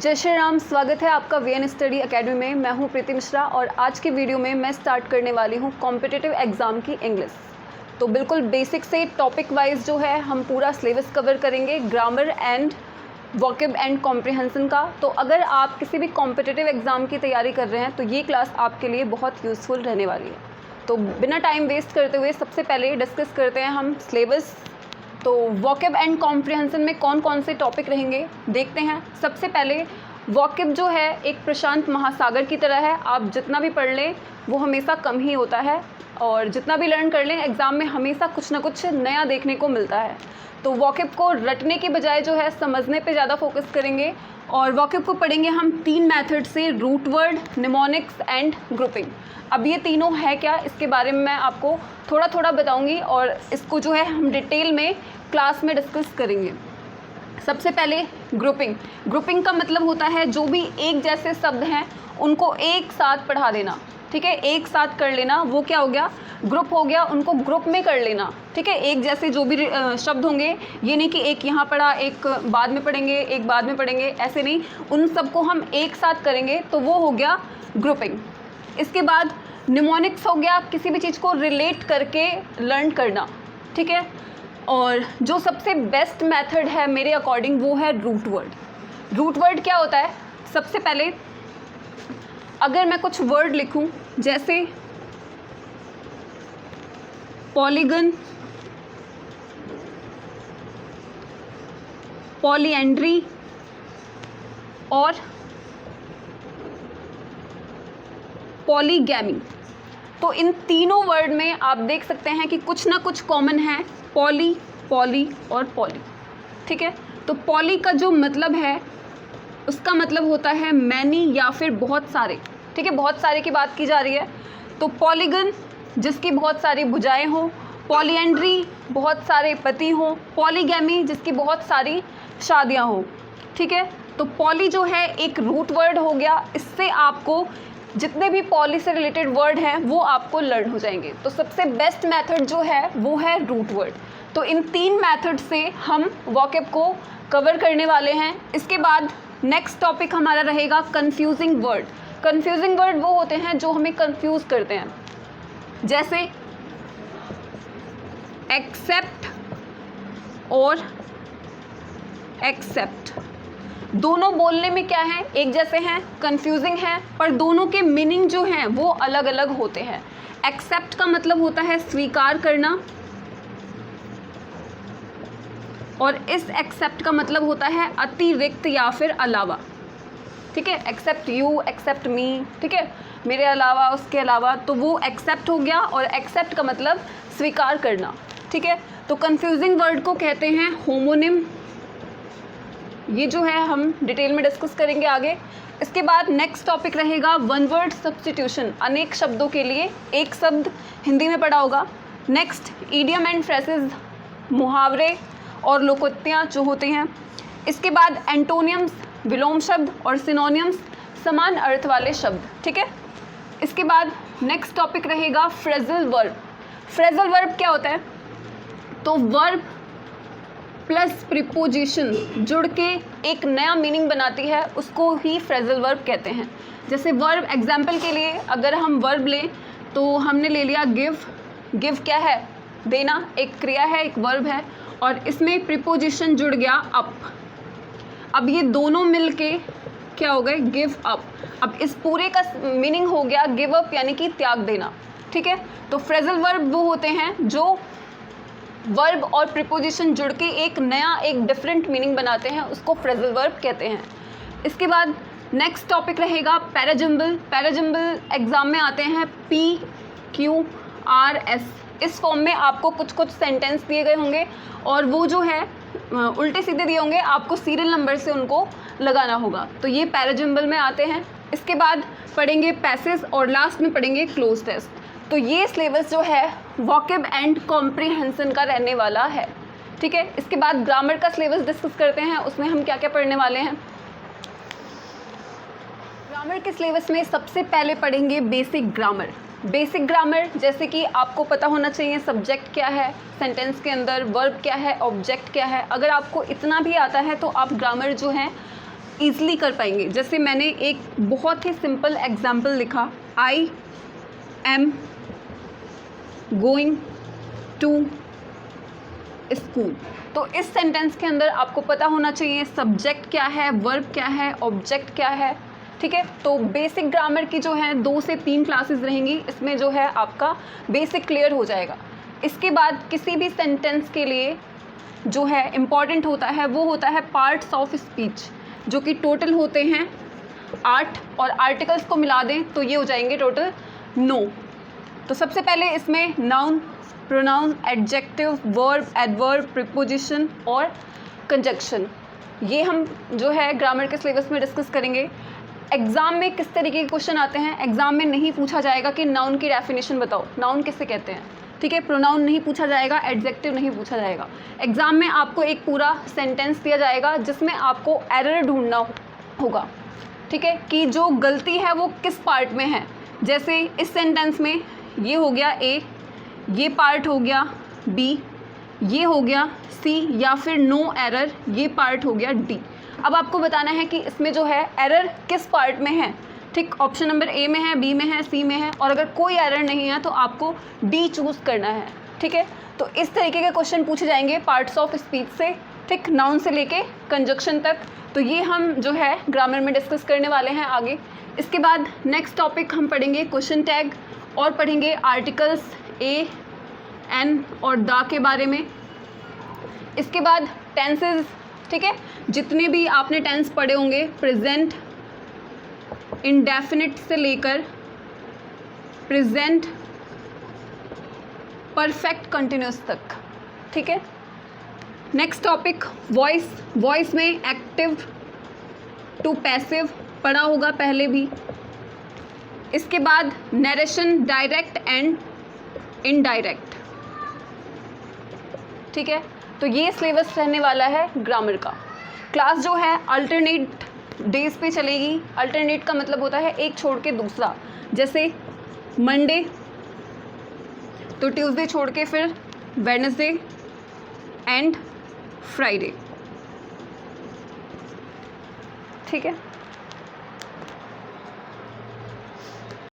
जय श्री राम। स्वागत है आपका वीएन स्टडी एकेडमी में। मैं हूं प्रीति मिश्रा और आज की वीडियो में मैं स्टार्ट करने वाली हूं कॉम्पिटिटिव एग्ज़ाम की इंग्लिश। तो बिल्कुल बेसिक से टॉपिक वाइज जो है हम पूरा सिलेबस कवर करेंगे, grammar and vocab and comprehension का। तो अगर आप किसी भी कॉम्पिटिटिव एग्ज़ाम की तैयारी कर रहे हैं तो ये क्लास आपके लिए बहुत यूज़फुल रहने वाली है। तो बिना टाइम वेस्ट करते हुए सबसे पहले डिस्कस करते हैं हम सिलेबस। तो वोकैब एंड कॉम्प्रिहेंशन में कौन कौन से टॉपिक रहेंगे देखते हैं। सबसे पहले वोकैब जो है एक प्रशांत महासागर की तरह है, आप जितना भी पढ़ लें वो हमेशा कम ही होता है और जितना भी लर्न कर लें एग्ज़ाम में हमेशा कुछ ना कुछ नया देखने को मिलता है। तो वोकैब को रटने के बजाय जो है समझने पे ज़्यादा फोकस करेंगे और वोकैब को पढ़ेंगे हम 3 मेथड से, root word, mnemonics and grouping. अब ये तीनों है क्या, इसके बारे में मैं आपको थोड़ा थोड़ा बताऊंगी और इसको जो है हम डिटेल में क्लास में डिस्कस करेंगे। सबसे पहले ग्रुपिंग। ग्रुपिंग का मतलब होता है जो भी एक जैसे शब्द हैं उनको एक साथ पढ़ा देना, ठीक है, एक साथ कर लेना, वो क्या हो गया, ग्रुप हो गया। उनको ग्रुप में कर लेना, ठीक है। एक जैसे जो भी शब्द होंगे, ये नहीं कि एक यहाँ पढ़ा एक बाद में पढ़ेंगे एक बाद में पढ़ेंगे, ऐसे नहीं, उन सबको हम एक साथ करेंगे तो वो हो गया ग्रुपिंग। इसके बाद निमोनिक्स हो गया, किसी भी चीज़ को रिलेट करके लर्न करना, ठीक है। और जो सबसे बेस्ट मेथड है मेरे अकॉर्डिंग वो है रूट वर्ड। रूट वर्ड क्या होता है, सबसे पहले अगर मैं कुछ वर्ड लिखूं जैसे पॉलीगन, पॉलीएंड्री और पॉलीगैमी, तो इन तीनों वर्ड में आप देख सकते हैं कि कुछ ना कुछ कॉमन है, पॉली, पॉली और पॉली, ठीक है। तो पॉली का जो मतलब है उसका मतलब होता है मैनी या फिर बहुत सारे, ठीक है, बहुत सारे की बात की जा रही है। तो पॉलीगन जिसकी बहुत सारी भुजाएं हों, पॉलीएंड्री बहुत सारे पति हों, पॉलीगैमी जिसकी बहुत सारी शादियां हों, ठीक है। तो पॉली जो है एक रूट वर्ड हो गया, इससे आपको जितने भी पॉली से रिलेटेड वर्ड हैं वो आपको लर्न हो जाएंगे। तो सबसे बेस्ट मेथड जो है वो है रूट वर्ड। तो इन 3 मेथड से हम वोकैब को कवर करने वाले हैं। इसके बाद नेक्स्ट टॉपिक हमारा रहेगा कंफ्यूजिंग वर्ड। कंफ्यूजिंग वर्ड वो होते हैं जो हमें कंफ्यूज करते हैं, जैसे एक्सेप्ट और एक्सेप्ट, दोनों बोलने में क्या है, एक जैसे हैं, कंफ्यूजिंग है, पर दोनों के मीनिंग जो हैं वो अलग अलग होते हैं। एक्सेप्ट का मतलब होता है स्वीकार करना और इस एक्सेप्ट का मतलब होता है अतिरिक्त या फिर अलावा, ठीक है। एक्सेप्ट यू, एक्सेप्ट मी, ठीक है, मेरे अलावा, उसके अलावा, तो वो एक्सेप्ट हो गया और एक्सेप्ट का मतलब स्वीकार करना, ठीक है। तो कंफ्यूजिंग वर्ड को कहते हैं होमोनिम। ये जो है हम डिटेल में डिस्कस करेंगे आगे। इसके बाद नेक्स्ट टॉपिक रहेगा वन वर्ड सब्स्टिट्यूशन, अनेक शब्दों के लिए एक शब्द, हिंदी में पढ़ा होगा। नेक्स्ट ईडियम एंड फ्रेसेस, मुहावरे और लोकोक्तियाँ जो होती हैं। इसके बाद एंटोनियम्स, विलोम शब्द और सिनोनियम्स, समान अर्थ वाले शब्द, ठीक है। इसके बाद नेक्स्ट टॉपिक रहेगा फ्रेजल वर्ब। फ्रेजल वर्ब क्या होता है, तो वर्ब प्लस प्रीपोजिशन जुड़ के एक नया मीनिंग बनाती है, उसको ही फ्रेजल वर्ब कहते हैं। जैसे वर्ब, एग्जाम्पल के लिए अगर हम वर्ब लें तो हमने ले लिया गिव। गिव क्या है, देना, एक क्रिया है, एक वर्ब है, और इसमें प्रीपोजिशन जुड़ गया अप। अब ये दोनों मिलके क्या हो गए, गिव अप। अब इस पूरे का मीनिंग हो गया गिव अप यानी कि त्याग देना, ठीक है। तो फ्रेजल वर्ब वो होते हैं जो वर्ब और प्रीपोजिशन जुड़ के एक नया, एक डिफरेंट मीनिंग बनाते हैं, उसको फ्रेजल वर्ब कहते हैं। इसके बाद नेक्स्ट टॉपिक रहेगा पैराजिम्बल। पैराजिम्बल एग्जाम में आते हैं PQRS, इस फॉर्म में आपको कुछ कुछ सेंटेंस दिए गए होंगे और वो जो है उल्टे सीधे दिए होंगे, आपको सीरियल नंबर से उनको लगाना होगा, तो ये पैराजिम्बल में आते हैं। इसके बाद पढ़ेंगे पैसेज और लास्ट में पढ़ेंगे क्लोज टेस्ट। तो ये सिलेबस जो है वोकैब एंड कॉम्प्रिहेंशन का रहने वाला है, ठीक है। इसके बाद ग्रामर का सिलेबस डिस्कस करते हैं, उसमें हम क्या क्या पढ़ने वाले हैं। ग्रामर के सिलेबस में सबसे पहले पढ़ेंगे बेसिक ग्रामर। बेसिक ग्रामर जैसे कि आपको पता होना चाहिए सब्जेक्ट क्या है, सेंटेंस के अंदर वर्ब क्या है, ऑब्जेक्ट क्या है। अगर आपको इतना भी आता है तो आप ग्रामर जो है ईज़िली कर पाएंगे। जैसे मैंने एक बहुत ही सिंपल एग्जाम्पल लिखा, I am going to school. तो इस सेंटेंस के अंदर आपको पता होना चाहिए सब्जेक्ट क्या है, वर्ब क्या है, ऑब्जेक्ट क्या है, ठीक है। तो बेसिक ग्रामर की जो है 2 से 3 क्लासेस रहेंगी, इसमें जो है आपका बेसिक क्लियर हो जाएगा। इसके बाद किसी भी सेंटेंस के लिए जो है इम्पॉर्टेंट होता है वो होता है पार्ट्स ऑफ स्पीच, जो कि टोटल होते हैं 8, और आर्टिकल्स को मिला दें तो ये हो जाएंगे टोटल 9। तो सबसे पहले इसमें noun, pronoun, adjective, verb, adverb, preposition और कंजक्शन, ये हम जो है ग्रामर के सिलेबस में डिस्कस करेंगे। एग्ज़ाम में किस तरीके के क्वेश्चन आते हैं, एग्ज़ाम में नहीं पूछा जाएगा कि नाउन की डेफिनेशन बताओ, नाउन किससे कहते हैं, ठीक है। प्रोनाउन नहीं पूछा जाएगा, एडजेक्टिव नहीं पूछा जाएगा। एग्ज़ाम में आपको एक पूरा सेंटेंस दिया जाएगा जिसमें आपको एरर ढूंढना होगा, ठीक है, कि जो गलती है वो किस पार्ट में है। जैसे इस सेंटेंस में ये हो गया ए, ये पार्ट हो गया बी, ये हो गया सी, या फिर नो एरर, ये पार्ट हो गया डी। अब आपको बताना है कि इसमें जो है एरर किस पार्ट में है, ठीक। ऑप्शन नंबर ए में है, बी में है, सी में है, और अगर कोई एरर नहीं है तो आपको डी चूज़ करना है, ठीक है। तो इस तरीके के क्वेश्चन पूछे जाएंगे पार्ट्स ऑफ स्पीच से, ठीक, नाउन से लेके कंजक्शन तक। तो ये हम जो है ग्रामर में डिस्कस करने वाले हैं आगे। इसके बाद नेक्स्ट टॉपिक हम पढ़ेंगे क्वेश्चन टैग, और पढ़ेंगे आर्टिकल्स ए, एन और द के बारे में। इसके बाद टेंसेस, ठीक है, जितने भी आपने टेंस पढ़े होंगे, प्रेजेंट इंडेफिनिट से लेकर प्रेजेंट परफेक्ट कंटिन्यूस तक, ठीक है। नेक्स्ट टॉपिक वॉइस, वॉइस में एक्टिव टू पैसिव पढ़ा होगा पहले भी। इसके बाद नरेशन, डायरेक्ट एंड इनडायरेक्ट, ठीक है। तो ये सिलेबस रहने वाला है ग्रामर का। क्लास जो है अल्टरनेट डेज पे चलेगी। अल्टरनेट का मतलब होता है एक छोड़ के दूसरा, जैसे मंडे तो ट्यूसडे छोड़ के फिर वेडनेसडे एंड फ्राइडे, ठीक है।